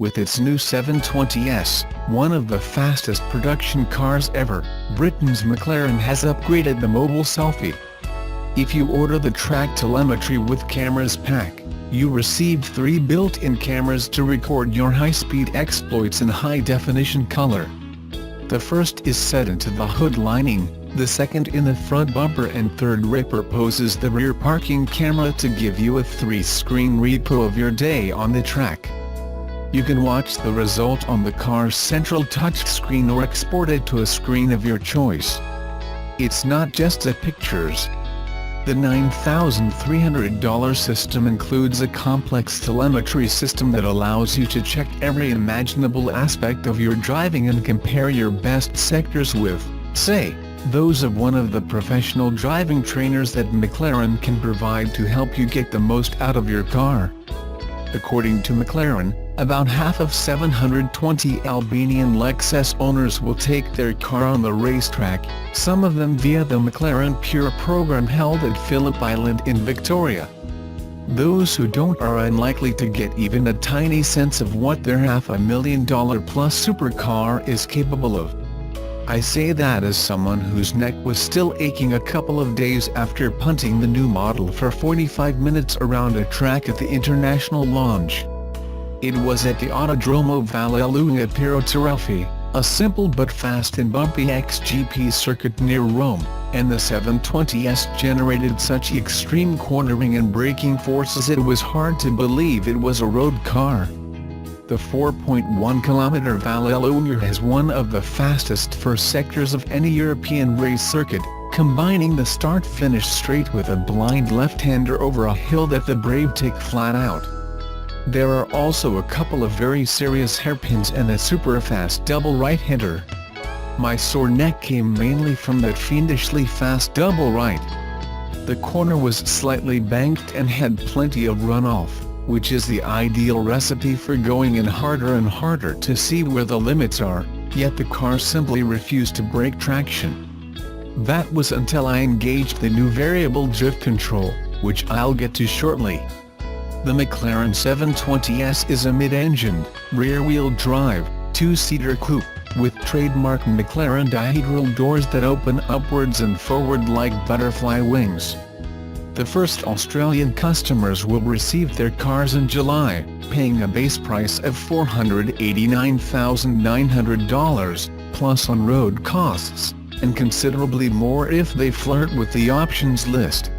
With its new 720S, one of the fastest production cars ever, Britain's McLaren has upgraded the mobile selfie. If you order the track telemetry with cameras pack, you receive 3 built-in cameras to record your high-speed exploits in high-definition color. The first is set into the hood lining, the second in the front bumper, and third superposes the rear parking camera to give you a 3-screen replay of your day on the track. You can watch the result on the car's central touchscreen or export it to a screen of your choice. It's not just the pictures. The $9,300 system includes a complex telemetry system that allows you to check every imaginable aspect of your driving and compare your best sectors with, say, those of one of the professional driving trainers that McLaren can provide to help you get the most out of your car. According to McLaren, about half of 720 Albanian Lexus owners will take their car on the racetrack, some of them via the McLaren Pure program held at Phillip Island in Victoria. Those who don't are unlikely to get even a tiny sense of what their $500,000-plus supercar is capable of. I say that as someone whose neck was still aching a couple of days after punting the new model for 45 minutes around a track at the International Lounge. It was at the Autodromo Vallelunga Pirotarafi, a simple but fast and bumpy XGP circuit near Rome, and the 720S generated such extreme cornering and braking forces it was hard to believe it was a road car. The 4.1-kilometer Vallelunga has one of the fastest first sectors of any European race circuit, combining the start-finish straight with a blind left-hander over a hill that the brave take flat out. There are also a couple of very serious hairpins and a super-fast double right-hander. My sore neck came mainly from that fiendishly fast double right. The corner was slightly banked and had plenty of runoff, which is the ideal recipe for going in harder and harder to see where the limits are, yet the car simply refused to break traction. That was until I engaged the new variable drift control, which I'll get to shortly. The McLaren 720S is a mid-engined, rear-wheel drive, 2-seater coupe, with trademark McLaren dihedral doors that open upwards and forward like butterfly wings. The first Australian customers will receive their cars in July, paying a base price of $489,900, plus on-road costs, and considerably more if they flirt with the options list.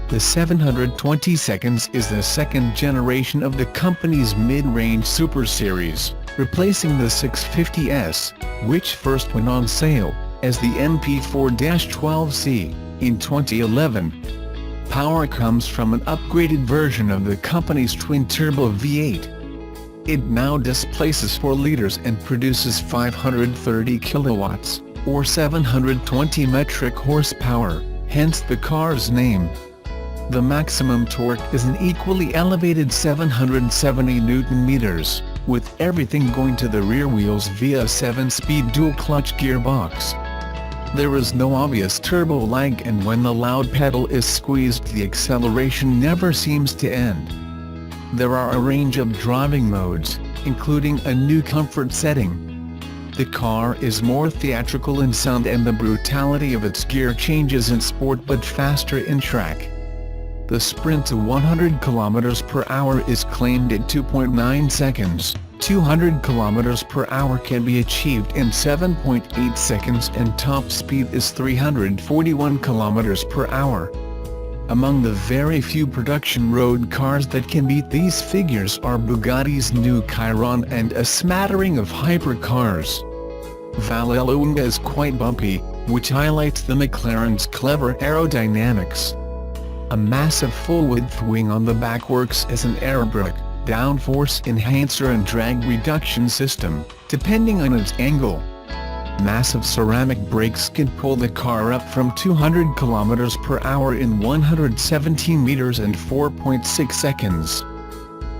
The 720S is the second generation of the company's mid-range Super Series, replacing the 650S, which first went on sale as the MP4-12C in 2011. Power comes from an upgraded version of the company's twin-turbo V8. It now displaces 4 liters and produces 530 kilowatts, or 720 metric horsepower, hence the car's name. The maximum torque is an equally elevated 770 Newton-meters, with everything going to the rear wheels via a 7-speed dual-clutch gearbox. There is no obvious turbo lag, and when the loud pedal is squeezed the acceleration never seems to end. There are a range of driving modes, including a new comfort setting. The car is more theatrical in sound and the brutality of its gear changes in sport but faster in track. The sprint to 100 km/h is claimed at 2.9 seconds, 200 km/h can be achieved in 7.8 seconds and top speed is 341 km/h. Among the very few production road cars that can beat these figures are Bugatti's new Chiron and a smattering of hypercars. Vallelunga is quite bumpy, which highlights the McLaren's clever aerodynamics. A massive full-width wing on the back works as an airbrake, downforce enhancer and drag reduction system, depending on its angle. Massive ceramic brakes can pull the car up from 200 km/h in 117 meters and 4.6 seconds.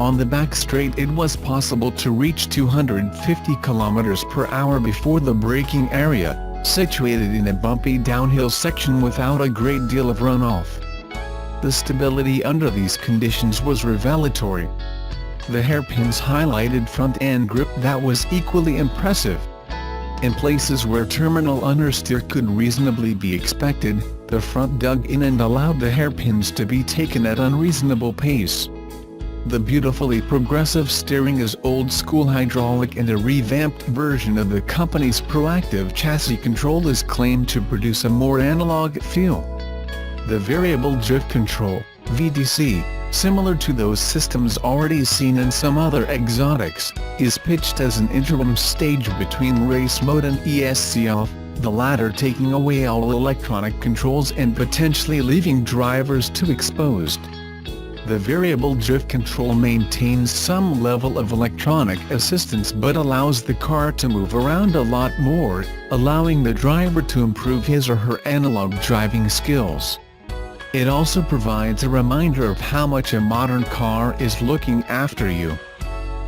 On the back straight it was possible to reach 250 km/h before the braking area, situated in a bumpy downhill section without a great deal of runoff. The stability under these conditions was revelatory. The hairpins highlighted front-end grip that was equally impressive. In places where terminal understeer could reasonably be expected, the front dug in and allowed the hairpins to be taken at unreasonable pace. The beautifully progressive steering is old-school hydraulic, and a revamped version of the company's proactive chassis control is claimed to produce a more analog feel. The variable drift control, VDC, similar to those systems already seen in some other exotics, is pitched as an interim stage between race mode and ESC off, the latter taking away all electronic controls and potentially leaving drivers too exposed. The variable drift control maintains some level of electronic assistance but allows the car to move around a lot more, allowing the driver to improve his or her analog driving skills. It also provides a reminder of how much a modern car is looking after you.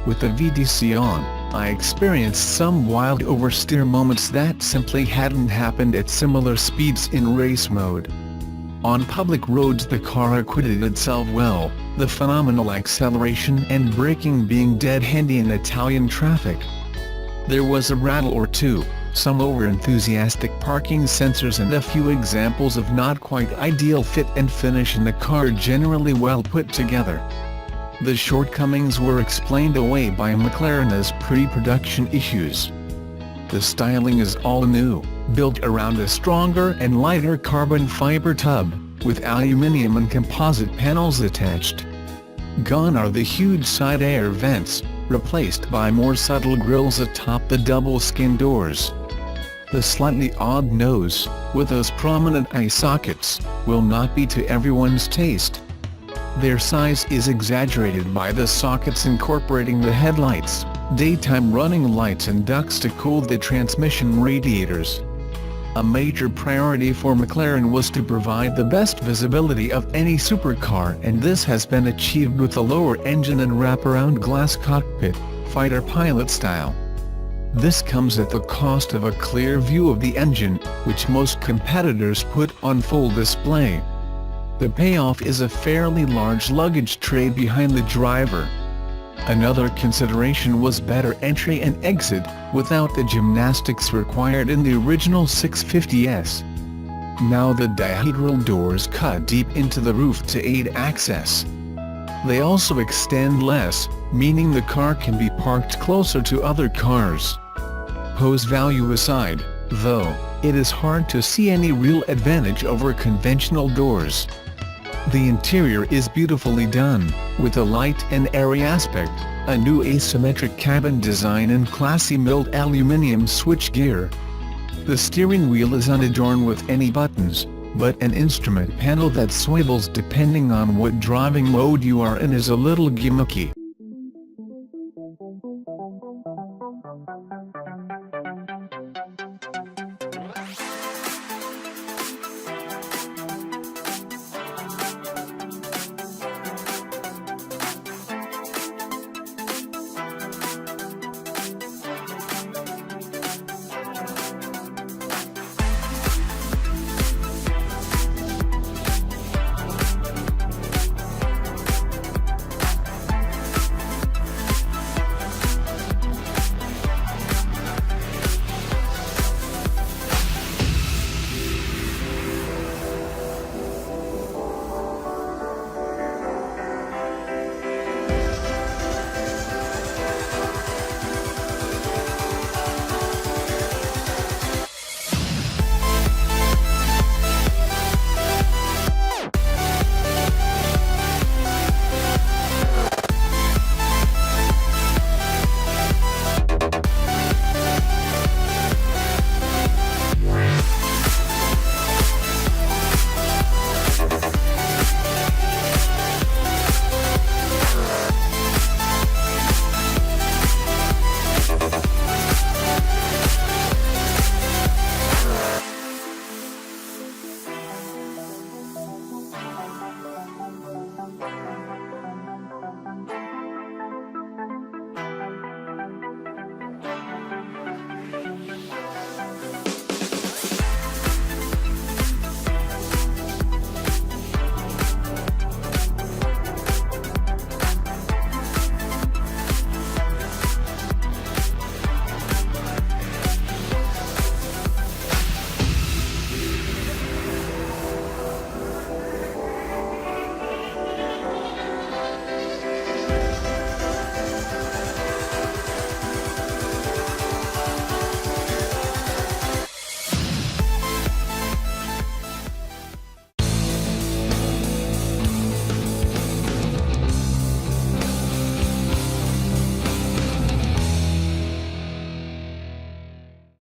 With the VDC on, I experienced some wild oversteer moments that simply hadn't happened at similar speeds in race mode. On public roads the car acquitted itself well, the phenomenal acceleration and braking being dead handy in Italian traffic. There was a rattle or two, some over-enthusiastic parking sensors and a few examples of not quite ideal fit and finish in the car generally well put together. The shortcomings were explained away by McLaren as pre-production issues. The styling is all new, built around a stronger and lighter carbon fiber tub, with aluminium and composite panels attached. Gone are the huge side air vents, replaced by more subtle grills atop the double-skin doors. The slightly odd nose, with those prominent eye sockets, will not be to everyone's taste. Their size is exaggerated by the sockets incorporating the headlights, daytime running lights and ducts to cool the transmission radiators. A major priority for McLaren was to provide the best visibility of any supercar, and this has been achieved with a lower engine and wraparound glass cockpit, fighter pilot style. This comes at the cost of a clear view of the engine, which most competitors put on full display. The payoff is a fairly large luggage tray behind the driver. Another consideration was better entry and exit, without the gymnastics required in the original 650S. Now the dihedral doors cut deep into the roof to aid access. They also extend less, meaning the car can be parked closer to other cars. Pose value aside, though, it is hard to see any real advantage over conventional doors. The interior is beautifully done, with a light and airy aspect, a new asymmetric cabin design and classy milled aluminium switchgear. The steering wheel is unadorned with any buttons, but an instrument panel that swivels depending on what driving mode you are in is a little gimmicky.